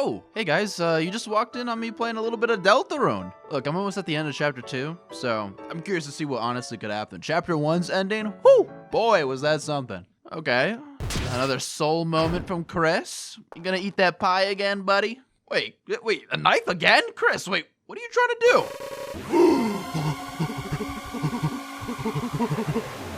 Oh, hey guys, you just walked in on me playing a little bit of Deltarune. Look, I'm almost at the end of chapter 2, so I'm curious to see what honestly could happen. Chapter 1's ending, whoo, boy, was that something. Okay, another soul moment from Kris. You gonna eat that pie again, buddy? Wait, a knife again? Kris, wait, what are you trying to do?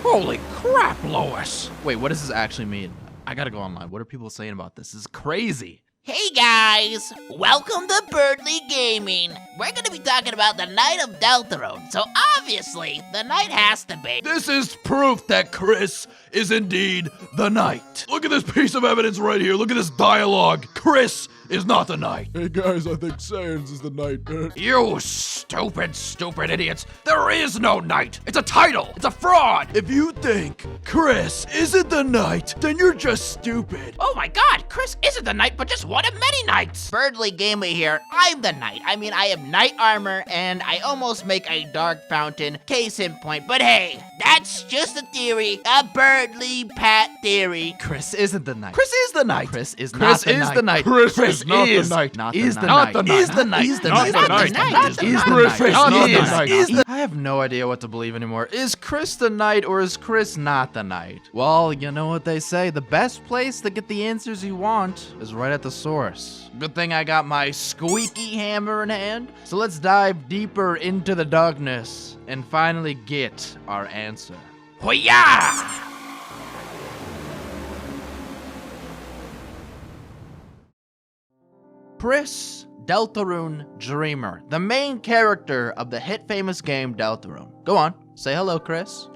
Holy crap, Lois! Wait, what does this actually mean? I gotta go online. What are people saying about this? This is crazy. Hey guys, welcome to Birdly Gaming. We're gonna be talking about the Knight of Deltarune, so obviously, the knight has to be. This is proof that Kris is indeed the knight. Look at this piece of evidence right here. Look at this dialogue. Kris is not the knight. Hey guys, I think Sans is the knight. You stupid idiots. There is no knight. It's a title. It's a fraud. If you think Kris isn't the knight, then you're just stupid. Oh my god, Kris isn't the knight, but just one of many knights. Birdly Gamer here, I'm the knight. I mean, I have knight armor, and I almost make a dark fountain, case in point. But hey, that's just a theory, a Birdly Pat theory. Kris isn't the knight. Kris is the knight. Kris is not the knight. Kris is not the knight. Is the knight. Is the knight. Is the knight. I have no idea what to believe anymore. Is Kris the knight or is Kris not the knight? Well, you know what they say. The best place to get the answers you want is right at the source. Good thing I got my squeaky hammer in hand. So let's dive deeper into the darkness and finally get our answer. Hoya! Kris Deltarune Dreamer, the main character of the hit famous game Deltarune. Go on, say hello, Kris.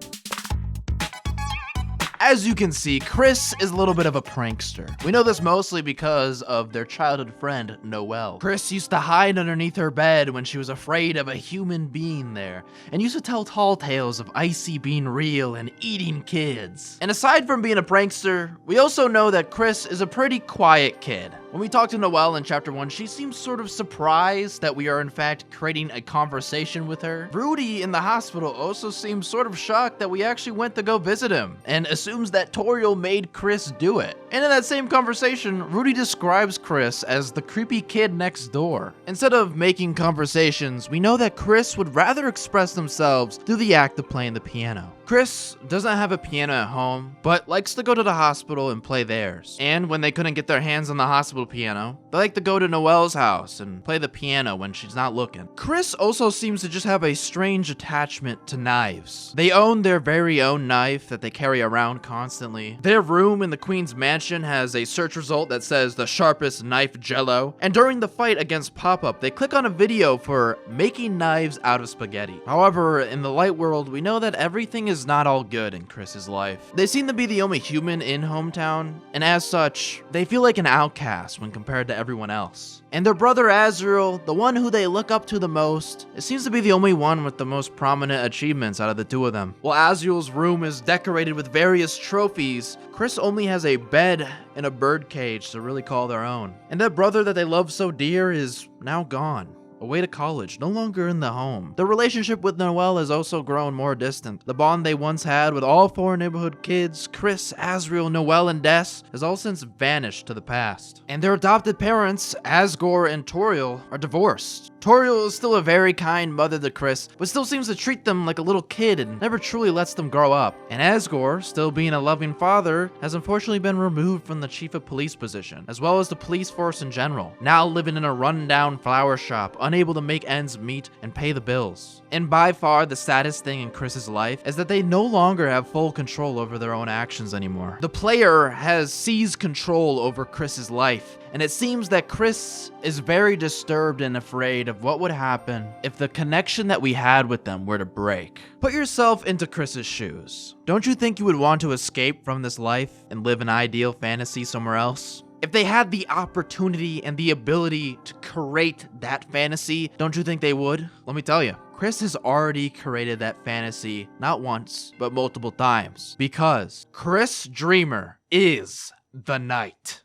As you can see, Kris is a little bit of a prankster. We know this mostly because of their childhood friend, Noelle. Kris used to hide underneath her bed when she was afraid of a human being there, and used to tell tall tales of Icy being real and eating kids. And aside from being a prankster, we also know that Kris is a pretty quiet kid. When we talked to Noelle in chapter 1, she seems sort of surprised that we are in fact creating a conversation with her. Rudy in the hospital also seems sort of shocked that we actually went to go visit him, and assumes that Toriel made Kris do it. And in that same conversation, Rudy describes Kris as the creepy kid next door. Instead of making conversations, we know that Kris would rather express themselves through the act of playing the piano. Kris doesn't have a piano at home, but likes to go to the hospital and play theirs. And when they couldn't get their hands on the hospital piano, they like to go to Noelle's house and play the piano when she's not looking. Kris also seems to just have a strange attachment to knives. They own their very own knife that they carry around constantly. Their room in the Queen's mansion has a search result that says the sharpest knife jello. And during the fight against Pop-Up, they click on a video for making knives out of spaghetti. However, in the light world, we know that everything is not all good in Kris's life. They seem to be the only human in hometown, and as such, they feel like an outcast when compared to everyone else. And their brother Azriel, the one who they look up to the most, it seems to be the only one with the most prominent achievements out of the two of them. While Azriel's room is decorated with various trophies, Kris only has a bed and a birdcage to really call their own. And that brother that they love so dear is now gone. Away to college, no longer in the home. The relationship with Noelle has also grown more distant. The bond they once had with all four neighborhood kids, Kris, Azriel, Noelle, and Des, has all since vanished to the past. And their adopted parents, Asgore and Toriel, are divorced. Toriel is still a very kind mother to Kris, but still seems to treat them like a little kid and never truly lets them grow up. And Asgore, still being a loving father, has unfortunately been removed from the chief of police position, as well as the police force in general, now living in a rundown flower shop, unable to make ends meet and pay the bills. And by far the saddest thing in Kris's life is that they no longer have full control over their own actions anymore. The player has seized control over Kris's life, and it seems that Kris is very disturbed and afraid of what would happen if the connection that we had with them were to break. Put yourself into Kris's shoes. Don't you think you would want to escape from this life and live an ideal fantasy somewhere else? If they had the opportunity and the ability to create that fantasy, don't you think they would? Let me tell you, Kris has already created that fantasy not once, but multiple times. Because Kris Dreamer is the knight.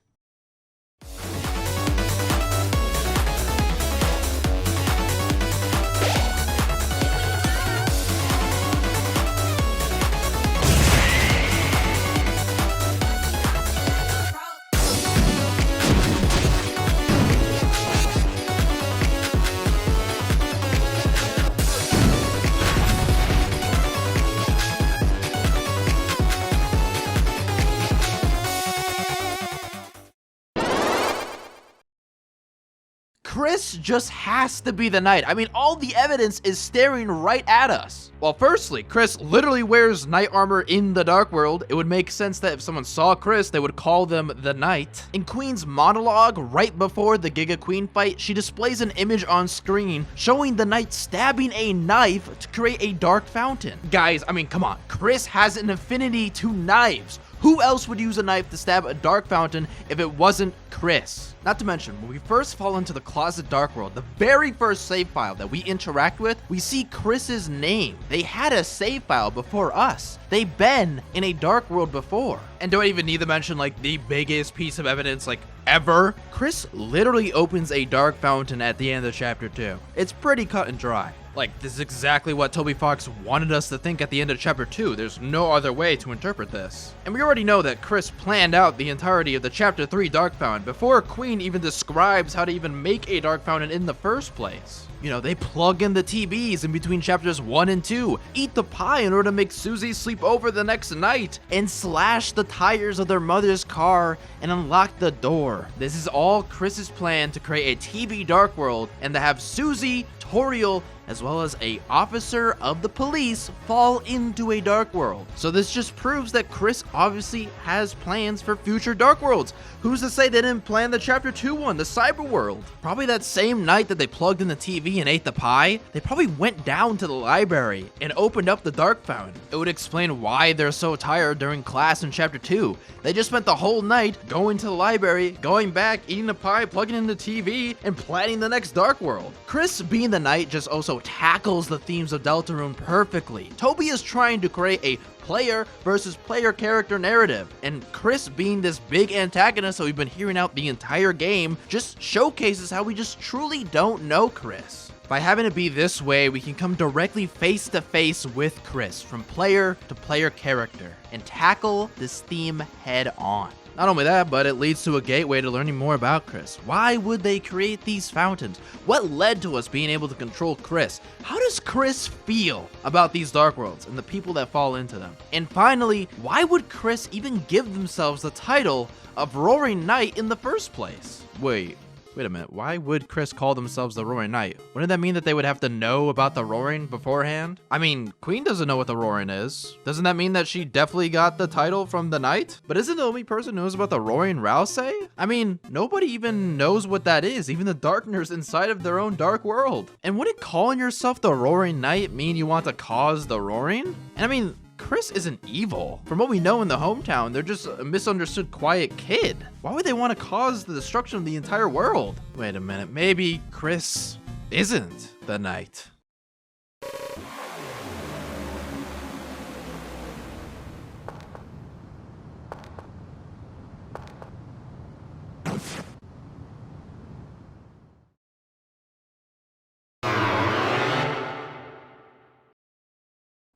Kris just has to be the knight. I mean, all the evidence is staring right at us. Well, firstly, Kris literally wears knight armor in the Dark World. It would make sense that if someone saw Kris, they would call them the knight. In Queen's monologue, right before the Giga Queen fight, she displays an image on screen showing the knight stabbing a knife to create a dark fountain. Guys, I mean, come on. Kris has an affinity to knives. Who else would use a knife to stab a dark fountain if it wasn't Kris? Not to mention, when we first fall into the Closet Dark World, the very first save file that we interact with, we see Kris's name. They had a save file before us. They've been in a Dark World before. And do I even need to mention, like, the biggest piece of evidence, like, ever? Kris literally opens a dark fountain at the end of chapter 2. It's pretty cut and dry. Like, this is exactly what Toby Fox wanted us to think at the end of chapter 2. There's no other way to interpret this. And we already know that Kris planned out the entirety of the chapter 3 Dark Fountain before Queen even describes how to even make a Dark Fountain in the first place. You know, they plug in the TVs in between chapters 1 and 2, eat the pie in order to make Susie sleep over the next night, and slash the tires of their mother's car and unlock the door. This is all Kris's plan to create a TV Dark World and to have Susie, Toriel, as well as a officer of the police fall into a Dark World. So this just proves that Kris obviously has plans for future Dark Worlds. Who's to say they didn't plan the chapter 2 one, the cyber world? Probably that same night that they plugged in the TV and ate the pie, they probably went down to the library and opened up the Dark Fountain. It would explain why they're so tired during class in chapter 2. They just spent the whole night going to the library, going back, eating the pie, plugging in the TV, and planning the next Dark World. Kris being the knight just also tackles the themes of Deltarune perfectly. Toby is trying to create a player versus player character narrative, and Kris being this big antagonist that we've been hearing out the entire game just showcases how we just truly don't know Kris. By having it be this way, we can come directly face to face with Kris from player to player character and tackle this theme head on. Not only that, but it leads to a gateway to learning more about Kris. Why would they create these fountains? What led to us being able to control Kris? How does Kris feel about these Dark Worlds and the people that fall into them? And finally, why would Kris even give themselves the title of Roaring Knight in the first place? Wait a minute, why would Kris call themselves the Roaring Knight? Wouldn't that mean that they would have to know about the Roaring beforehand? I mean, Queen doesn't know what the Roaring is. Doesn't that mean that she definitely got the title from the Knight? But isn't the only person who knows about the Roaring Rouse? I mean, nobody even knows what that is, even the Darkners inside of their own Dark World. And wouldn't calling yourself the Roaring Knight mean you want to cause the Roaring? And I mean, Kris isn't evil. From what we know in the hometown, they're just a misunderstood quiet kid. Why would they want to cause the destruction of the entire world? Wait a minute, maybe Kris isn't the knight.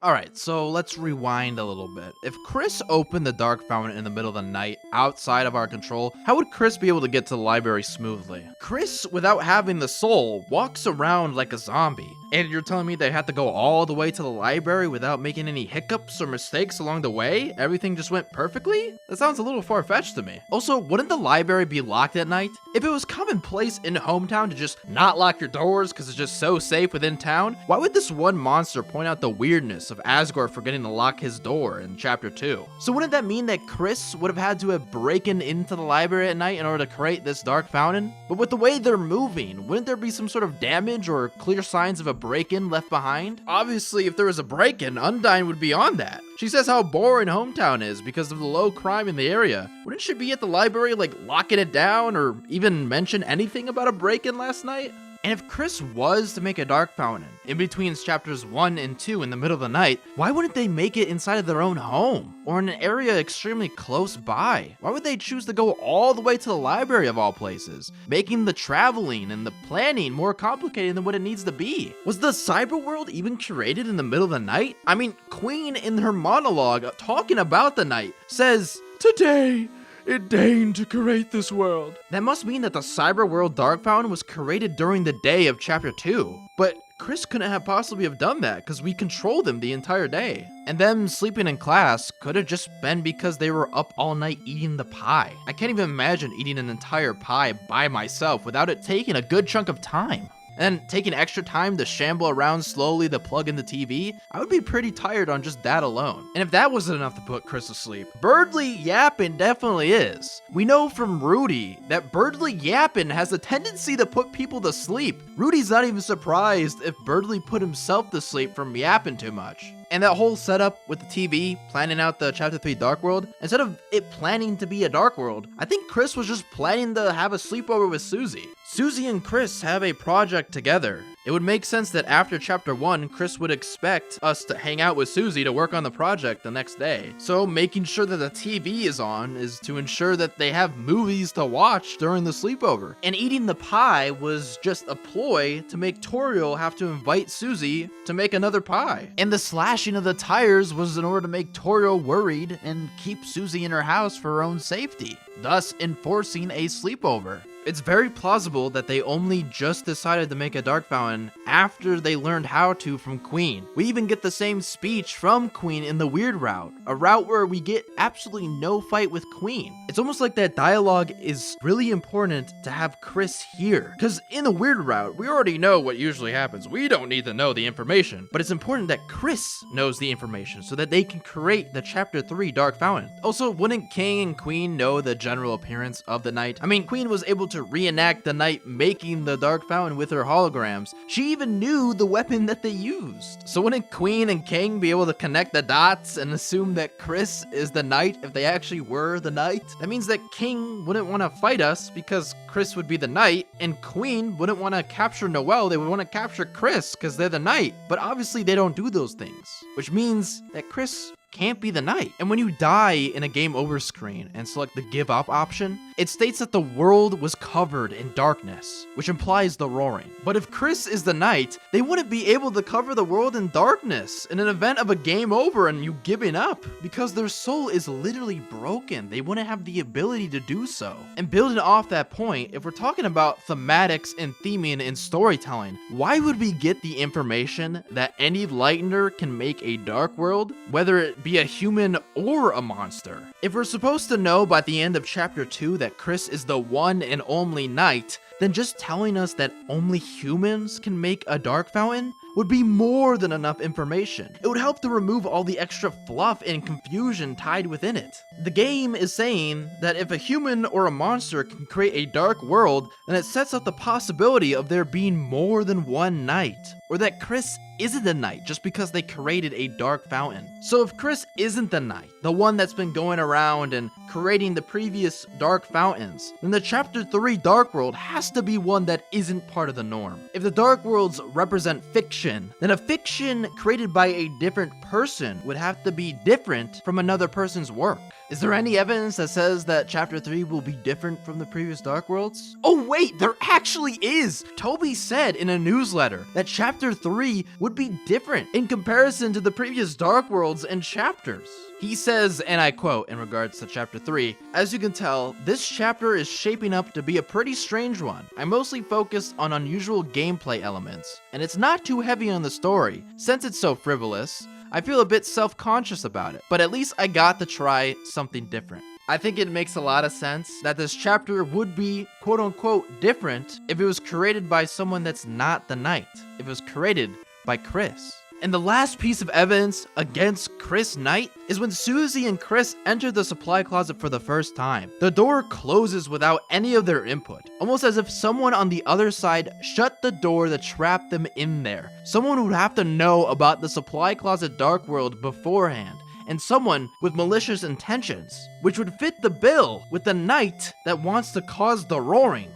Alright, so let's rewind a little bit. If Kris opened the Dark Fountain in the middle of the night, outside of our control, how would Kris be able to get to the library smoothly? Kris, without having the soul, walks around like a zombie. And you're telling me they had to go all the way to the library without making any hiccups or mistakes along the way? Everything just went perfectly? That sounds a little far-fetched to me. Also, wouldn't the library be locked at night? If it was commonplace in hometown to just not lock your doors because it's just so safe within town, why would this one monster point out the weirdness of Asgore forgetting to lock his door in chapter 2? So wouldn't that mean that Kris would have had to have broken into the library at night in order to create this dark fountain? But with the way they're moving, wouldn't there be some sort of damage or clear signs of a break-in left behind? Obviously, if there was a break-in, Undyne would be on that. She says how boring hometown is because of the low crime in the area. Wouldn't she be at the library like locking it down or even mention anything about a break-in last night? And if Kris was to make a dark fountain in between chapters 1 and 2 in the middle of the night, why wouldn't they make it inside of their own home or in an area extremely close by? Why would they choose to go all the way to the library of all places, making the traveling and the planning more complicated than what it needs to be? Was the cyber world even created in the middle of the night? I mean, Queen in her monologue talking about the night says, "Today, it deigned to create this world." That must mean that the cyber world dark fountain was created during the day of chapter 2. But Kris couldn't have possibly have done that because we controlled them the entire day. And them sleeping in class could have just been because they were up all night eating the pie. I can't even imagine eating an entire pie by myself without it taking a good chunk of time. And taking extra time to shamble around slowly to plug in the TV, I would be pretty tired on just that alone. And if that wasn't enough to put Kris to sleep, Birdly yapping definitely is. We know from Rudy that Birdly yapping has a tendency to put people to sleep. Rudy's not even surprised if Birdly put himself to sleep from yapping too much. And that whole setup with the TV, planning out the Chapter 3 Dark World, instead of it planning to be a Dark World, I think Kris was just planning to have a sleepover with Susie. Susie and Kris have a project together. It would make sense that after Chapter 1, Kris would expect us to hang out with Susie to work on the project the next day. So making sure that the TV is on is to ensure that they have movies to watch during the sleepover. And eating the pie was just a ploy to make Toriel have to invite Susie to make another pie. And the slashing of the tires was in order to make Toriel worried and keep Susie in her house for her own safety, thus enforcing a sleepover. It's very plausible that they only just decided to make a dark fountain after they learned how to from Queen. We even get the same speech from Queen in the Weird Route, a route where we get absolutely no fight with Queen. It's almost like that dialogue is really important to have Kris hear, because in the Weird Route, we already know what usually happens. We don't need to know the information, but it's important that Kris knows the information so that they can create the Chapter 3 Dark Fountain. Also, wouldn't King and Queen know the general appearance of the knight? I mean, Queen was able to reenact the knight making the Dark Fountain with her holograms. She even knew the weapon that they used. So wouldn't Queen and King be able to connect the dots and assume that Kris is the knight if they actually were the knight? That means that King wouldn't want to fight us because Kris would be the knight, and Queen wouldn't want to capture Noelle, they would want to capture Kris because they're the knight. But obviously they don't do those things, which means that Kris can't be the knight. And when you die in a game over screen and select the give up option, it states that the world was covered in darkness, which implies the roaring. But if Kris is the knight, they wouldn't be able to cover the world in darkness in an event of a game over and you giving up, because their soul is literally broken. They wouldn't have the ability to do so. And building off that point, if we're talking about thematics and theming and storytelling, why would we get the information that any Lightener can make a dark world, whether it be a human or a monster? If we're supposed to know by the end of Chapter 2 that Kris is the one and only knight, then just telling us that only humans can make a dark fountain would be more than enough information. It would help to remove all the extra fluff and confusion tied within it. The game is saying that if a human or a monster can create a dark world, then it sets up the possibility of there being more than one knight, or that Kris isn't the knight just because they created a dark fountain. So if Kris isn't the knight, the one that's been going around and creating the previous dark fountains, then the Chapter 3 Dark World has to be one that isn't part of the norm. If the Dark Worlds represent fiction, then a fiction created by a different person would have to be different from another person's work. Is there any evidence that says that Chapter 3 will be different from the previous Dark Worlds? Oh wait, there actually is! Toby said in a newsletter that Chapter 3 would be different in comparison to the previous Dark Worlds and chapters. He says, and I quote in regards to Chapter 3, "As you can tell, this chapter is shaping up to be a pretty strange one. I mostly focused on unusual gameplay elements, and it's not too heavy on the story. Since it's so frivolous, I feel a bit self-conscious about it, but at least I got to try something different." I think it makes a lot of sense that this chapter would be quote-unquote different if it was created by someone that's not the knight, if it was created by Kris. And the last piece of evidence against Kris Knight is when Susie and Kris enter the supply closet for the first time. The door closes without any of their input, almost as if someone on the other side shut the door to trap them in there. Someone would have to know about the supply closet dark world beforehand, and someone with malicious intentions, which would fit the bill with the knight that wants to cause the roaring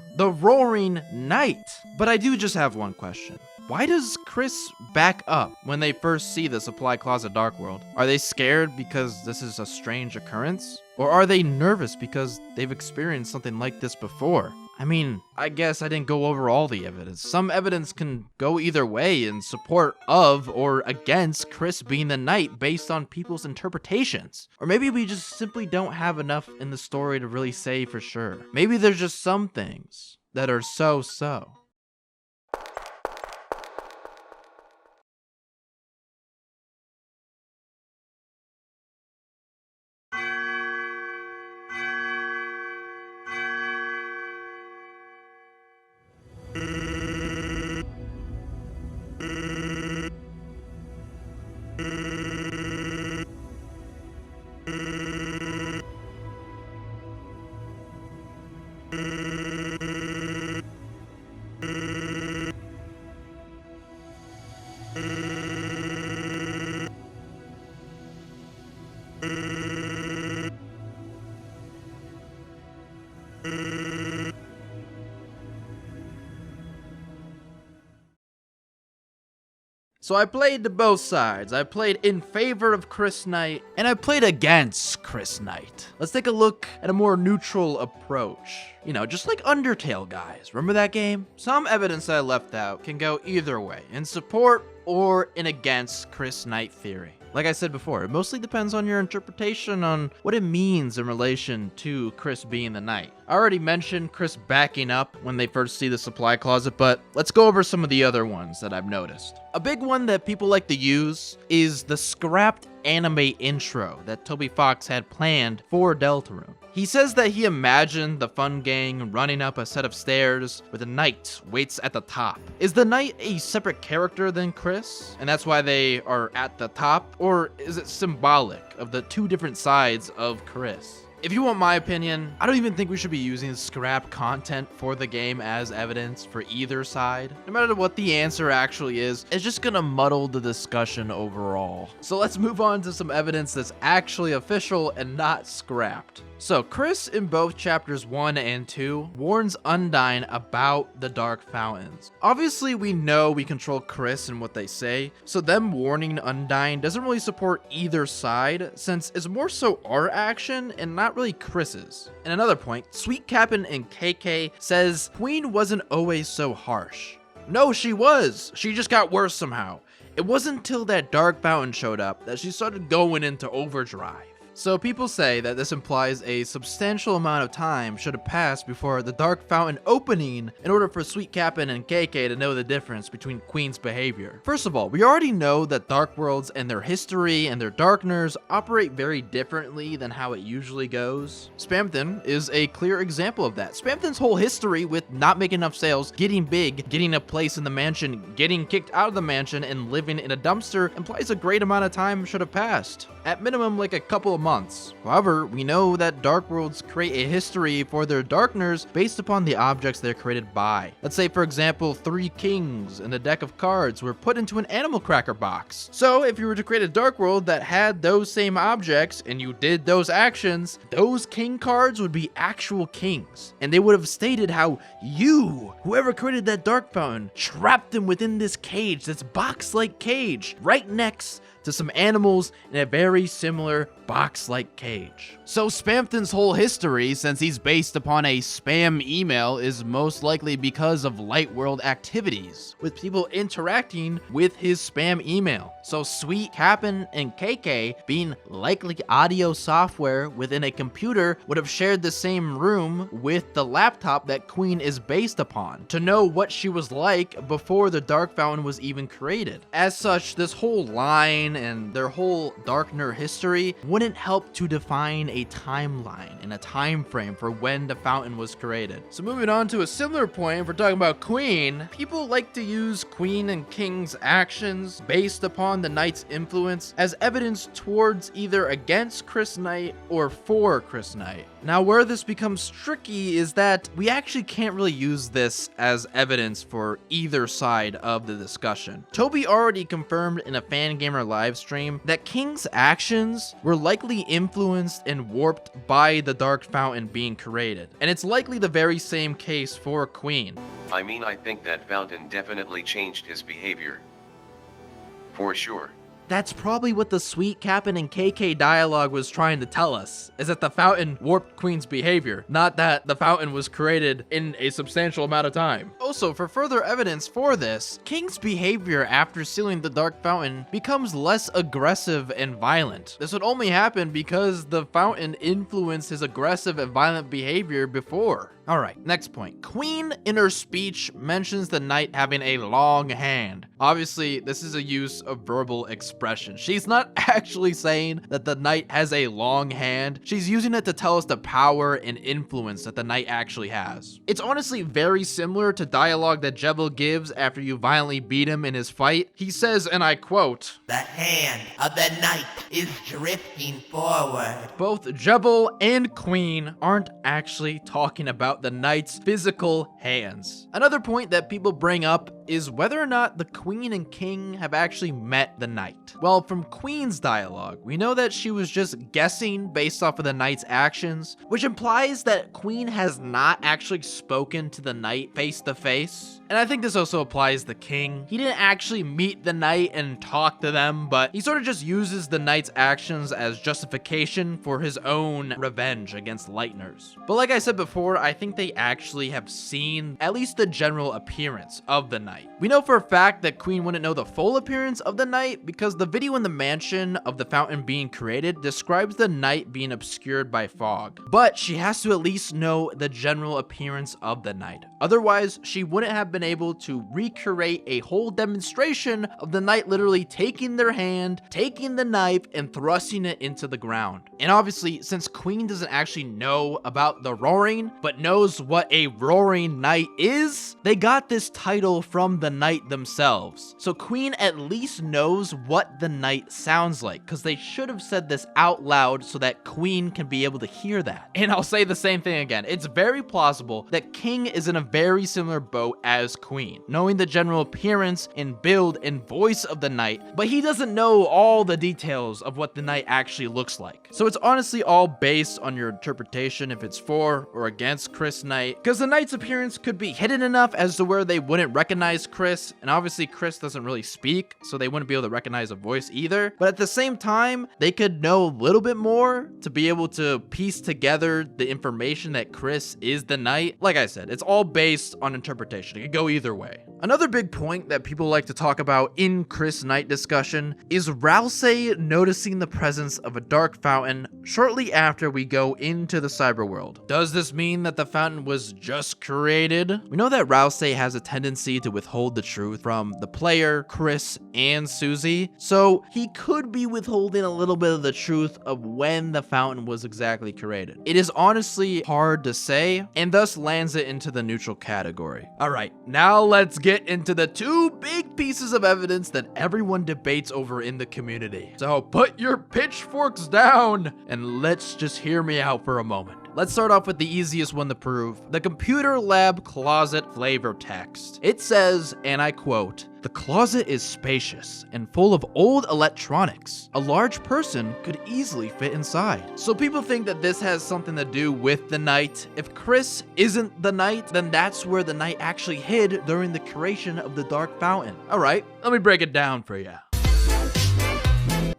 knight. But I do just have one question. Why does Kris back up when they first see the supply closet dark world? Are they scared because this is a strange occurrence? Or are they nervous because they've experienced something like this before? I mean, I guess I didn't go over all the evidence. Some evidence can go either way in support of or against Kris being the knight based on people's interpretations. Or maybe we just simply don't have enough in the story to really say for sure. Maybe there's just some things that are so-so. So I played to both sides. I played in favor of Kris Knight, and I played against Kris Knight. Let's take a look at a more neutral approach. You know, just like Undertale, guys. Remember that game? Some evidence that I left out can go either way, in support or in against Kris Knight theory. Like I said before, it mostly depends on your interpretation on what it means in relation to Kris being the knight. I already mentioned Kris backing up when they first see the supply closet, but let's go over some of the other ones that I've noticed. A big one that people like to use is the scrapped anime intro that Toby Fox had planned for Deltarune. He says that he imagined the fun gang running up a set of stairs where the knight waits at the top. Is the knight a separate character than Kris, and that's why they are at the top? Or is it symbolic of the two different sides of Kris? If you want my opinion, I don't even think we should be using scrap content for the game as evidence for either side. No matter what the answer actually is, it's just gonna muddle the discussion overall. So let's move on to some evidence that's actually official and not scrapped. So Kris in both chapters 1 and 2 warns Undyne about the Dark Fountains. Obviously we know we control Kris and what they say, so them warning Undyne doesn't really support either side since it's more so our action and not really Kris's. And another point, Sweet Cap'n and KK says Queen wasn't always so harsh. No, she was. She just got worse somehow. It wasn't until that Dark Fountain showed up that she started going into overdrive. So people say that this implies a substantial amount of time should have passed before the Dark Fountain opening in order for Sweet Cap'n and KK to know the difference between Queen's behavior. First of all, we already know that Dark Worlds and their history and their Darkners operate very differently than how it usually goes. Spamton is a clear example of that. Spamton's whole history with not making enough sales, getting big, getting a place in the mansion, getting kicked out of the mansion, and living in a dumpster implies a great amount of time should have passed. At minimum, like a couple of months. However, we know that Dark Worlds create a history for their Darkners based upon the objects they're created by. Let's say, for example, 3 kings and a deck of cards were put into an animal cracker box. So if you were to create a Dark World that had those same objects and you did those actions, those king cards would be actual kings. And they would have stated how you, whoever created that Dark Fountain, trapped them within this cage, this box-like cage, right next to some animals in a very similar box-like cage. So Spamton's whole history, since he's based upon a spam email, is most likely because of Light World activities, with people interacting with his spam email. So Sweet Cap'n and KK, being likely audio software within a computer, would have shared the same room with the laptop that Queen is based upon, to know what she was like before the Dark Fountain was even created. As such, this whole line and their whole Darkner history wouldn't help to define a timeline and a time frame for when the fountain was created. So moving on to a similar point, if we're talking about Queen, people like to use Queen and King's actions based upon the Knight's influence as evidence towards either against Kris Knight or for Kris Knight. Now where this becomes tricky is that we actually can't really use this as evidence for either side of the discussion. Toby already confirmed in a Fangamer live stream that King's actions were likely influenced and warped by the Dark Fountain being created. And it's likely the very same case for Queen. I mean, I think that fountain definitely changed his behavior. For sure. That's probably what the Sweet Cap'n and KK dialogue was trying to tell us, is that the fountain warped Queen's behavior, not that the fountain was created in a substantial amount of time. Also, for further evidence for this, King's behavior after sealing the Dark Fountain becomes less aggressive and violent. This would only happen because the fountain influenced his aggressive and violent behavior before. Alright, next point. Queen in her speech mentions the knight having a long hand. Obviously, this is a use of verbal expression. She's not actually saying that the knight has a long hand. She's using it to tell us the power and influence that the knight actually has. It's honestly very similar to dialogue that Jebel gives after you violently beat him in his fight. He says, and I quote, "The hand of the knight is drifting forward." both Jebel and Queen aren't actually talking about the knight's physical hands. Another point that people bring up is whether or not the Queen and King have actually met the knight. Well, from Queen's dialogue, we know that she was just guessing based off of the knight's actions, which implies that Queen has not actually spoken to the knight face to face. And I think this also applies to King. He didn't actually meet the knight and talk to them, but he sort of just uses the knight's actions as justification for his own revenge against Lightners. But like I said before, I think they actually have seen at least the general appearance of the knight. We know for a fact that Queen wouldn't know the full appearance of the knight because the video in the mansion of the fountain being created describes the knight being obscured by fog. But she has to at least know the general appearance of the knight. Otherwise, she wouldn't have been able to recreate a whole demonstration of the knight literally taking their hand, taking the knife, and thrusting it into the ground. And obviously, since Queen doesn't actually know about the roaring, but knows what a roaring knight is, they got this title from the knight themselves. So Queen at least knows what the knight sounds like, because they should have said this out loud so that Queen can be able to hear that. And I'll say the same thing again. It's very plausible that King is in a very similar boat as Queen, knowing the general appearance and build and voice of the knight, but he doesn't know all the details of what the knight actually looks like. So it's honestly all based on your interpretation if it's for or against Kris Knight, because the knight's appearance could be hidden enough as to where they wouldn't recognize Kris, and obviously Kris doesn't really speak, so they wouldn't be able to recognize a voice either. But at the same time, they could know a little bit more to be able to piece together the information that Kris is the knight. Like I said, it's all based on interpretation. It could go either way. Another big point that people like to talk about in Kris Knight discussion is Rousey noticing the presence of a dark fountain shortly after we go into the cyberworld. Does this mean that the fountain was just created? We know that Rousey has a tendency to withhold the truth from the player, Kris, and Susie, so he could be withholding a little bit of the truth of when the fountain was exactly created. It is honestly hard to say, and thus lands it into the neutral category. Alright, now let's get into the two big pieces of evidence that everyone debates over in the community. So put your pitchforks down and let's just hear me out for a moment. Let's start off with the easiest one to prove, the computer lab closet flavor text. It says, and I quote, "The closet is spacious and full of old electronics. A large person could easily fit inside." So people think that this has something to do with the knight. If Kris isn't the knight, then that's where the knight actually hid during the creation of the dark fountain. Alright, let me break it down for you.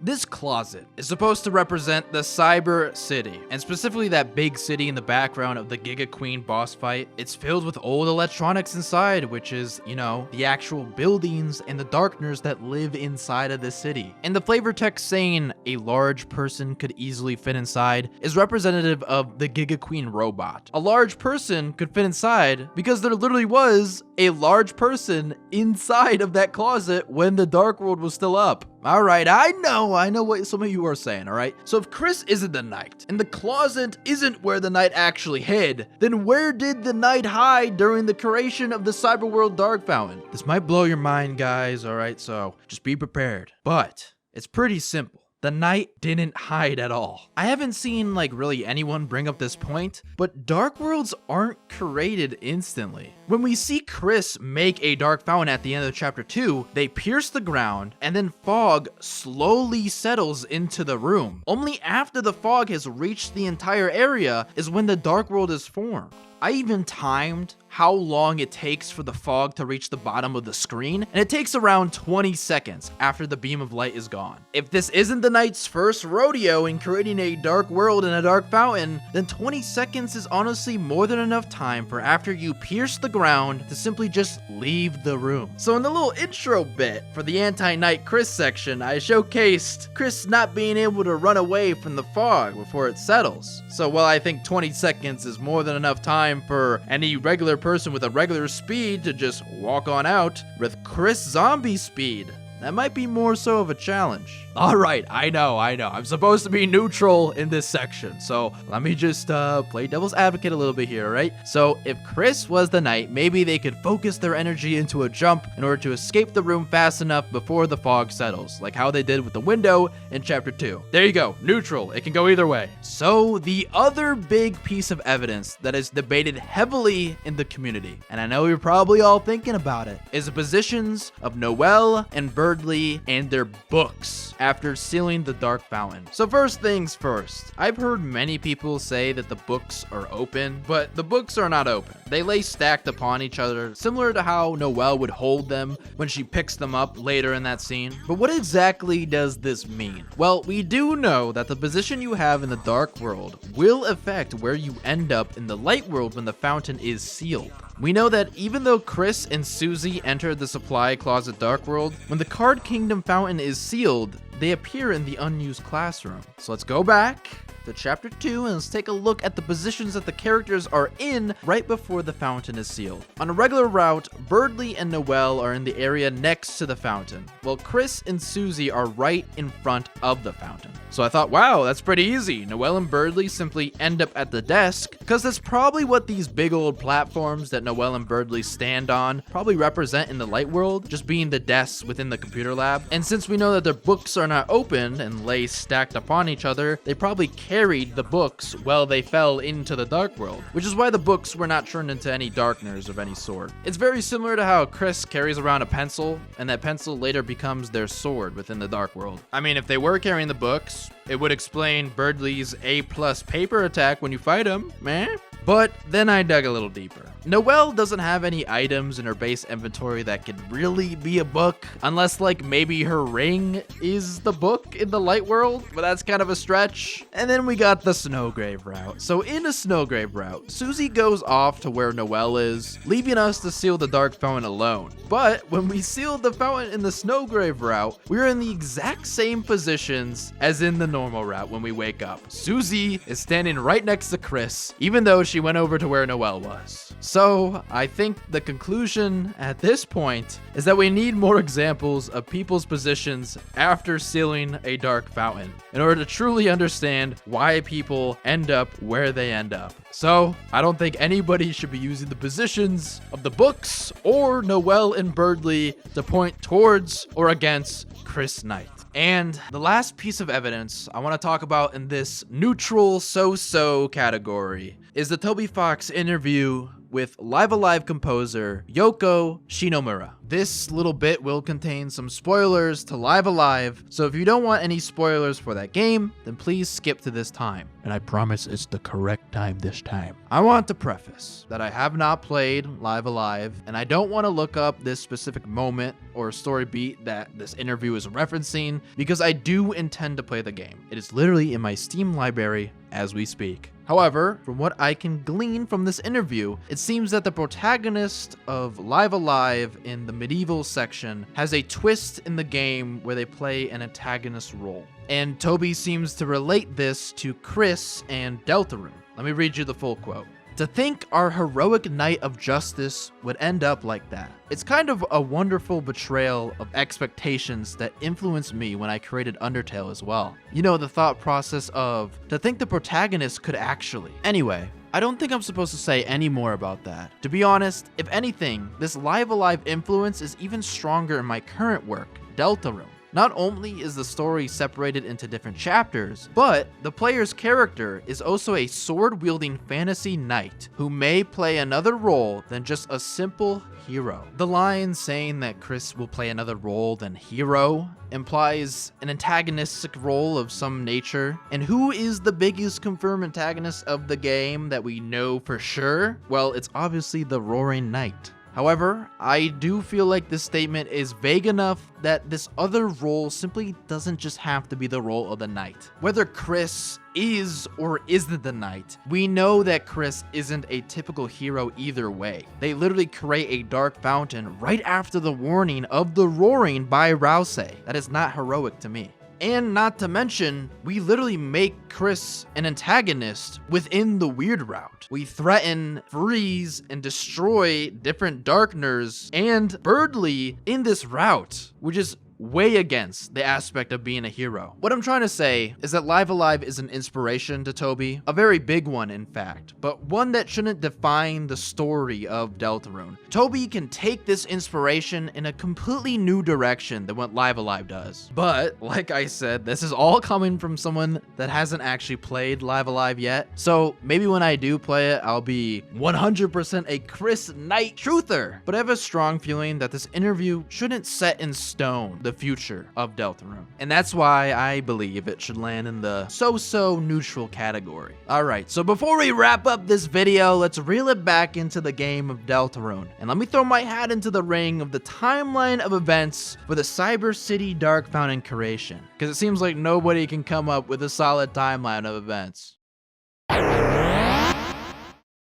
This closet is supposed to represent the Cyber City, and specifically that big city in the background of the Giga Queen boss fight. It's filled with old electronics inside, which is, you know, the actual buildings and the darkners that live inside of the city. And the flavor text saying a large person could easily fit inside is representative of the Giga Queen robot. A large person could fit inside because there literally was a large person inside of that closet when the Dark World was still up. Alright, I know what some of you are saying, alright? So if Kris isn't the knight, and the closet isn't where the knight actually hid, then where did the knight hide during the creation of the Cyberworld Dark Fountain? This might blow your mind, guys, alright? So just be prepared. But it's pretty simple. The knight didn't hide at all. I haven't seen like really anyone bring up this point, but dark worlds aren't created instantly. When we see Kris make a dark fountain at the end of chapter 2, they pierce the ground and then fog slowly settles into the room. Only after the fog has reached the entire area is when the dark world is formed. I even timed how long it takes for the fog to reach the bottom of the screen, and it takes around 20 seconds after the beam of light is gone. If this isn't the Knight's first rodeo in creating a dark world and a dark fountain, then 20 seconds is honestly more than enough time for after you pierce the ground to simply just leave the room. So in the little intro bit for the anti-Knight Kris section, I showcased Kris not being able to run away from the fog before it settles. So while I think 20 seconds is more than enough time for any regular person with a regular speed to just walk on out, with Kris zombie speed, that might be more so of a challenge. Alright, I know. I'm supposed to be neutral in this section, so let me just play devil's advocate a little bit here, right? So if Kris was the Knight, maybe they could focus their energy into a jump in order to escape the room fast enough before the fog settles, like how they did with the window in chapter 2. There you go, neutral. It can go either way. So the other big piece of evidence that is debated heavily in the community, and I know you're probably all thinking about it, is the positions of Noelle and Birdly and their books after sealing the Dark Fountain. So first things first, I've heard many people say that the books are open, but the books are not open. They lay stacked upon each other, similar to how Noelle would hold them when she picks them up later in that scene. But what exactly does this mean? Well, we do know that the position you have in the dark world will affect where you end up in the light world when the fountain is sealed. We know that even though Kris and Susie entered the supply closet dark world, when the Card Kingdom fountain is sealed, they appear in the unused classroom. So let's go back to chapter 2 and let's take a look at the positions that the characters are in right before the fountain is sealed. On a regular route, Birdly and Noelle are in the area next to the fountain, while Kris and Susie are right in front of the fountain. So I thought, wow, that's pretty easy. Noelle and Birdly simply end up at the desk, because that's probably what these big old platforms that Noelle and Birdly stand on probably represent in the light world, just being the desks within the computer lab. And since we know that their books are not open and lay stacked upon each other, they probably carried the books while they fell into the dark world, which is why the books were not turned into any darkeners of any sort. It's very similar to how Kris carries around a pencil, and that pencil later becomes their sword within the dark world. I mean, if they were carrying the books, it would explain Birdly's A+ paper attack when you fight him, man. But then I dug a little deeper. Noelle doesn't have any items in her base inventory that could really be a book, unless like maybe her ring is the book in the light world, but that's kind of a stretch. And then we got the Snowgrave route. So in a Snowgrave route, Susie goes off to where Noelle is, leaving us to seal the Dark Fountain alone. But when we sealed the fountain in the Snowgrave route, we're in the exact same positions as in the normal route when we wake up. Susie is standing right next to Kris, even though she went over to where Noelle was. So I think the conclusion at this point is that we need more examples of people's positions after sealing a dark fountain in order to truly understand why people end up where they end up. So I don't think anybody should be using the positions of the books or Noelle and Birdly to point towards or against Kris Knight. And the last piece of evidence I want to talk about in this neutral so-so category is the Toby Fox interview with Live Alive composer Yoko Shinomura. This little bit will contain some spoilers to Live Alive, so if you don't want any spoilers for that game, then please skip to this time. And I promise it's the correct time this time. I want to preface that I have not played Live Alive, and I don't want to look up this specific moment or story beat that this interview is referencing, because I do intend to play the game. It is literally in my Steam library as we speak. However, from what I can glean from this interview, it seems that the protagonist of Live Alive in the medieval section has a twist in the game where they play an antagonist role. And Toby seems to relate this to Kris and Deltarune. Let me read you the full quote. To think our heroic knight of justice would end up like that. It's kind of a wonderful betrayal of expectations that influenced me when I created Undertale as well. You know, the thought process of, to think the protagonist could actually. Anyway, I don't think I'm supposed to say any more about that. To be honest, if anything, this Live Alive influence is even stronger in my current work, Deltarune. Not only is the story separated into different chapters, but the player's character is also a sword-wielding fantasy knight who may play another role than just a simple hero. The line saying that Kris will play another role than hero implies an antagonistic role of some nature. And who is the biggest confirmed antagonist of the game that we know for sure? Well, it's obviously the Roaring Knight. However, I do feel like this statement is vague enough that this other role simply doesn't just have to be the role of the knight. Whether Kris is or isn't the knight, we know that Kris isn't a typical hero either way. They literally create a dark fountain right after the warning of the roaring by Rouse. That is not heroic to me. And not to mention, we literally make Kris an antagonist within the weird route. We threaten, freeze, and destroy different Darkners and Birdly in this route, which is way against the aspect of being a hero. What I'm trying to say is that Live Alive is an inspiration to Toby, a very big one in fact, but one that shouldn't define the story of Deltarune. Toby can take this inspiration in a completely new direction than what Live Alive does. But, like I said, this is all coming from someone that hasn't actually played Live Alive yet, so maybe when I do play it, I'll be 100% a Kris Knight truther. But I have a strong feeling that this interview shouldn't set in stone the future of Deltarune. And that's why I believe it should land in the so-so neutral category. Alright, so before we wrap up this video, let's reel it back into the game of Deltarune. And let me throw my hat into the ring of the timeline of events for the Cyber City Dark Fountain creation. Because it seems like nobody can come up with a solid timeline of events.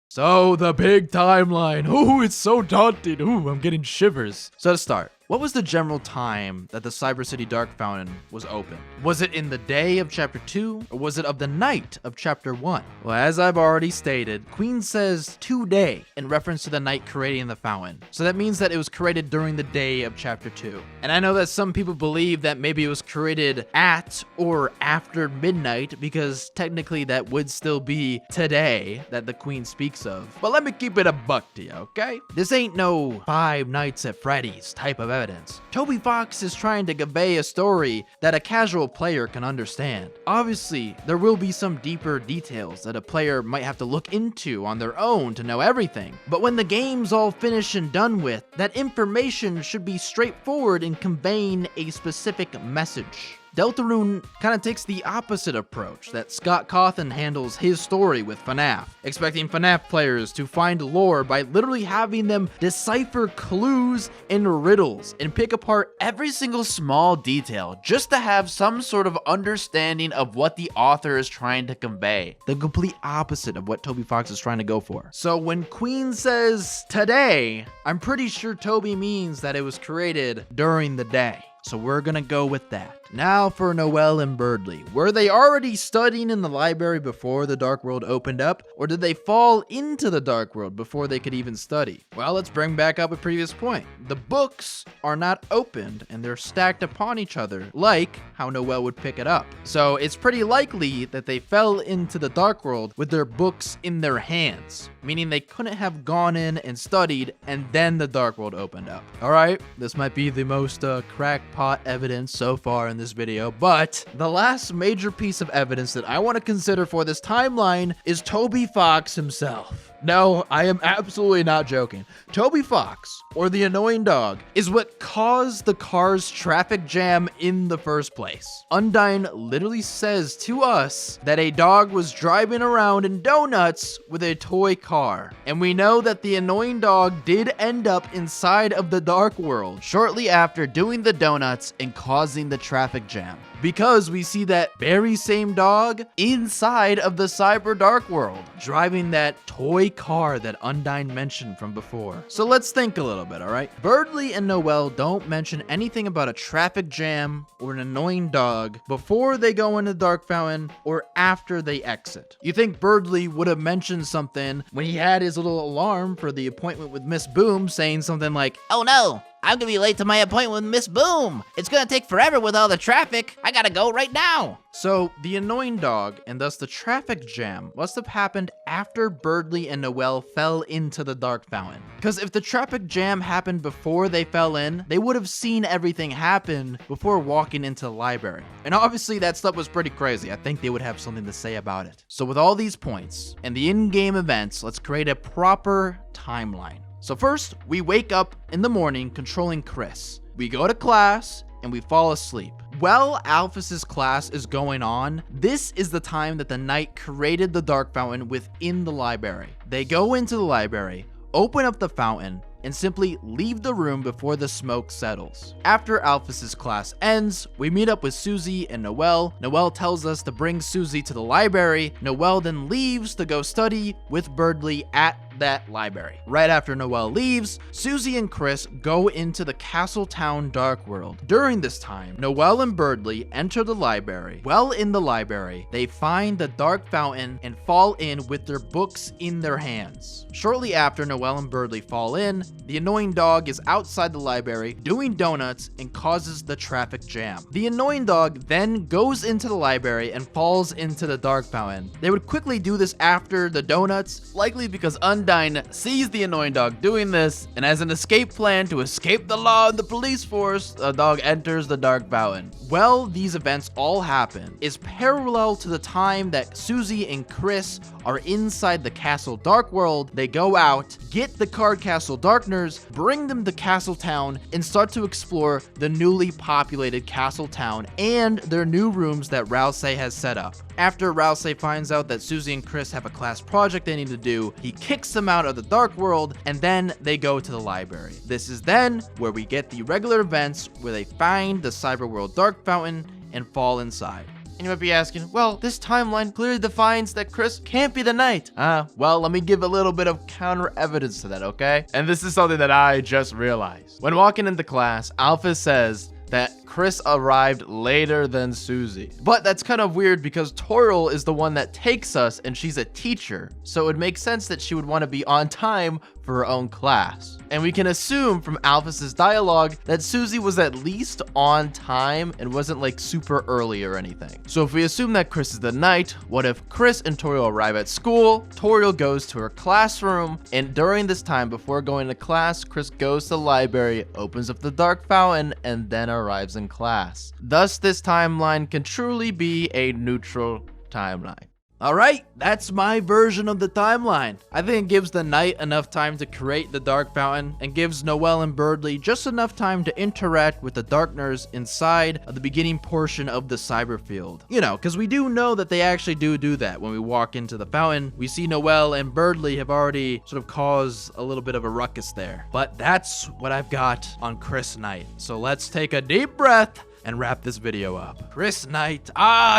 So, the big timeline. Ooh, it's so daunting. Ooh, I'm getting shivers. So to start, what was the general time that the Cyber City Dark Fountain was open? Was it in the day of Chapter 2, or was it of the night of Chapter 1? Well, as I've already stated, Queen says today in reference to the night creating the fountain. So that means that it was created during the day of Chapter 2. And I know that some people believe that maybe it was created at or after midnight, because technically that would still be today that the Queen speaks of. But let me keep it a buck to you, okay? This ain't no Five Nights at Freddy's type of evidence. Toby Fox is trying to convey a story that a casual player can understand. Obviously, there will be some deeper details that a player might have to look into on their own to know everything. But when the game's all finished and done with, that information should be straightforward in conveying a specific message. Deltarune kind of takes the opposite approach that Scott Cawthon handles his story with FNAF, expecting FNAF players to find lore by literally having them decipher clues and riddles and pick apart every single small detail just to have some sort of understanding of what the author is trying to convey. The complete opposite of what Toby Fox is trying to go for. So when Queen says today, I'm pretty sure Toby means that it was created during the day. So we're gonna go with that. Now for Noelle and Birdly. Were they already studying in the library before the Dark World opened up? Or did they fall into the Dark World before they could even study? Well, let's bring back up a previous point. The books are not opened and they're stacked upon each other, like how Noelle would pick it up. So it's pretty likely that they fell into the Dark World with their books in their hands, meaning they couldn't have gone in and studied and then the Dark World opened up. Alright, this might be the most crackpot evidence so far in this video, but the last major piece of evidence that I want to consider for this timeline is Toby Fox himself. No, I am absolutely not joking. Toby Fox, or the annoying dog, is what caused the car's traffic jam in the first place. Undyne literally says to us that a dog was driving around in donuts with a toy car. And we know that the annoying dog did end up inside of the Dark World shortly after doing the donuts and causing the traffic jam, because we see that very same dog inside of the Cyber Dark World, driving that toy car that Undyne mentioned from before. So let's think a little bit, alright? Birdly and Noelle don't mention anything about a traffic jam or an annoying dog before they go into Dark Fountain or after they exit. You think Birdly would have mentioned something when he had his little alarm for the appointment with Miss Boom, saying something like, Oh no, I'm gonna be late to my appointment with Miss Boom. It's gonna take forever with all the traffic. I gotta go right now. So, the annoying dog, and thus the traffic jam, must have happened after Birdly and Noelle fell into the dark fountain. Because if the traffic jam happened before they fell in, they would have seen everything happen before walking into the library. And obviously that stuff was pretty crazy. I think they would have something to say about it. So with all these points, and the in-game events, let's create a proper timeline. So first, we wake up in the morning controlling Kris. We go to class, and we fall asleep. While Alphys's class is going on, this is the time that the knight created the dark fountain within the library. They go into the library, open up the fountain, and simply leave the room before the smoke settles. After Alphys's class ends, we meet up with Susie and Noelle. Noelle tells us to bring Susie to the library. Noelle then leaves to go study with Birdly at that library. Right after Noelle leaves, Susie and Kris go into the Castletown Dark World. During this time, Noelle and Birdly enter the library. While in the library, they find the dark fountain and fall in with their books in their hands. Shortly after Noelle and Birdly fall in, the annoying dog is outside the library doing donuts and causes the traffic jam. The annoying dog then goes into the library and falls into the dark fountain. They would quickly do this after the donuts, likely because Undyne sees the annoying dog doing this, and as an escape plan to escape the law and the police force, the dog enters the dark fountain. Well, these events all happen is parallel to the time that Susie and Kris are inside the Castle Dark World. They go out, get the Card Castle Darkners, bring them to Castletown, and start to explore the newly populated Castletown and their new rooms that Rousey has set up. After Rousey finds out that Susie and Kris have a class project they need to do, he kicks them out of the Dark World, and then they go to the library. This is then where we get the regular events where they find the Cyberworld Dark Fountain and fall inside. And you might be asking, well, this timeline clearly defines that Kris can't be the knight. Well, let me give a little bit of counter evidence to that, okay? And this is something that I just realized. When walking into class, Alphys says that Kris arrived later than Susie. But that's kind of weird because Toriel is the one that takes us and she's a teacher. So it would make sense that she would want to be on time for her own class. And we can assume from Alphys's dialogue that Susie was at least on time and wasn't like super early or anything. So if we assume that Kris is the knight, what if Kris and Toriel arrive at school, Toriel goes to her classroom, and during this time before going to class, Kris goes to the library, opens up the dark fountain, and then arrives in class. Thus, this timeline can truly be a neutral timeline. Alright, that's my version of the timeline. I think it gives the knight enough time to create the dark fountain and gives Noelle and Birdly just enough time to interact with the Darkners inside of the beginning portion of the cyberfield. You know, because we do know that they actually do that. When we walk into the fountain, we see Noelle and Birdly have already sort of caused a little bit of a ruckus there. But that's what I've got on Kris Knight. So let's take a deep breath and wrap this video up. Kris Knight.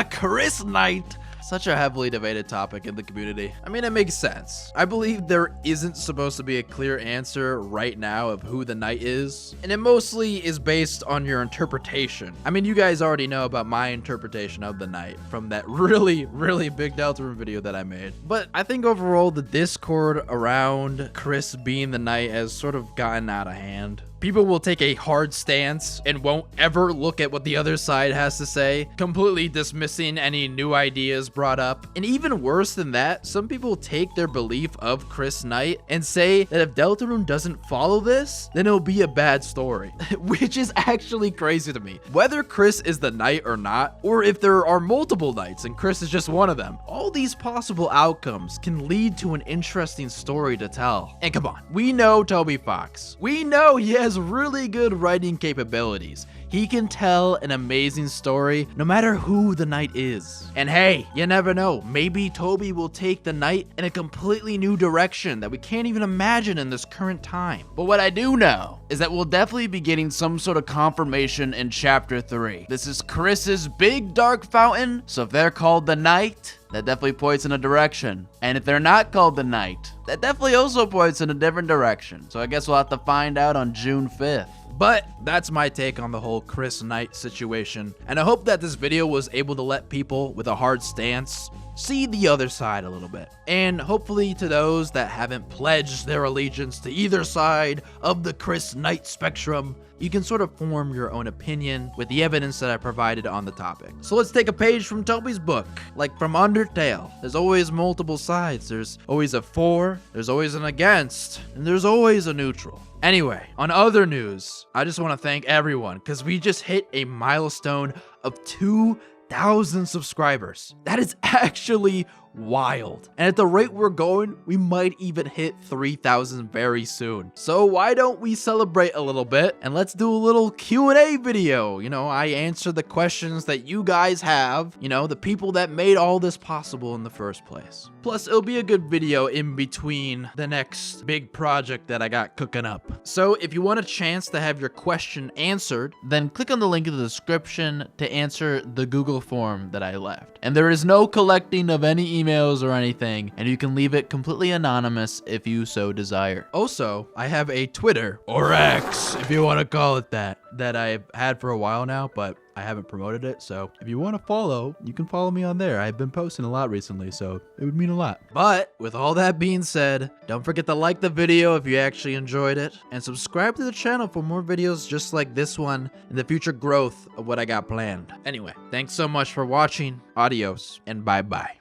Kris Knight. Such a heavily debated topic in the community. I mean, it makes sense. I believe there isn't supposed to be a clear answer right now of who the knight is, and it mostly is based on your interpretation. I mean, you guys already know about my interpretation of the knight from that really big Deltarune video that I made. But I think overall the discord around Kris being the knight has sort of gotten out of hand. People will take a hard stance and won't ever look at what the other side has to say, completely dismissing any new ideas brought up. And even worse than that, some people take their belief of Kris Knight and say that if Deltarune doesn't follow this, then it'll be a bad story, which is actually crazy to me. Whether Kris is the knight or not, or if there are multiple knights and Kris is just one of them, all these possible outcomes can lead to an interesting story to tell. And come on, we know Toby Fox. We know he has really good writing capabilities. He can tell an amazing story no matter who the knight is. And hey, you never know, maybe Toby will take the knight in a completely new direction that we can't even imagine in this current time. But what I do know is that we'll definitely be getting some sort of confirmation in chapter 3. This is Kris's big dark fountain, so if they're called the knight, that definitely points in a direction. And if they're not called the knight, that definitely also points in a different direction. So I guess we'll have to find out on June 5th. But that's my take on the whole Kris Knight situation, and I hope that this video was able to let people with a hard stance see the other side a little bit. And hopefully to those that haven't pledged their allegiance to either side of the Kris Knight spectrum, you can sort of form your own opinion with the evidence that I provided on the topic. So let's take a page from Toby's book. Like from Undertale, there's always multiple sides. There's always a for, there's always an against, and there's always a neutral. Anyway, on other news, I just want to thank everyone because we just hit a milestone of 2,000 subscribers. That is actually wild. And at the rate we're going, we might even hit 3,000 very soon. So why don't we celebrate a little bit and let's do a little Q&A video. You know, I answer the questions that you guys have, you know, the people that made all this possible in the first place. Plus, it'll be a good video in between the next big project that I got cooking up. So if you want a chance to have your question answered, then click on the link in the description to answer the Google form that I left. And there is no collecting of any emails or anything, and you can leave it completely anonymous if you so desire. Also, I have a Twitter, or X, if you want to call it that I've had for a while now, but I haven't promoted it, so if you want to follow, you can follow me on there. I've been posting a lot recently, so it would mean a lot. But with all that being said, don't forget to like the video if you actually enjoyed it, and subscribe to the channel for more videos just like this one and the future growth of what I got planned. Anyway, thanks so much for watching. Adios, and bye-bye.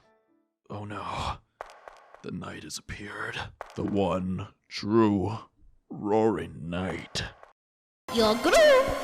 Oh no. The knight has appeared. The one true roaring knight. Your group.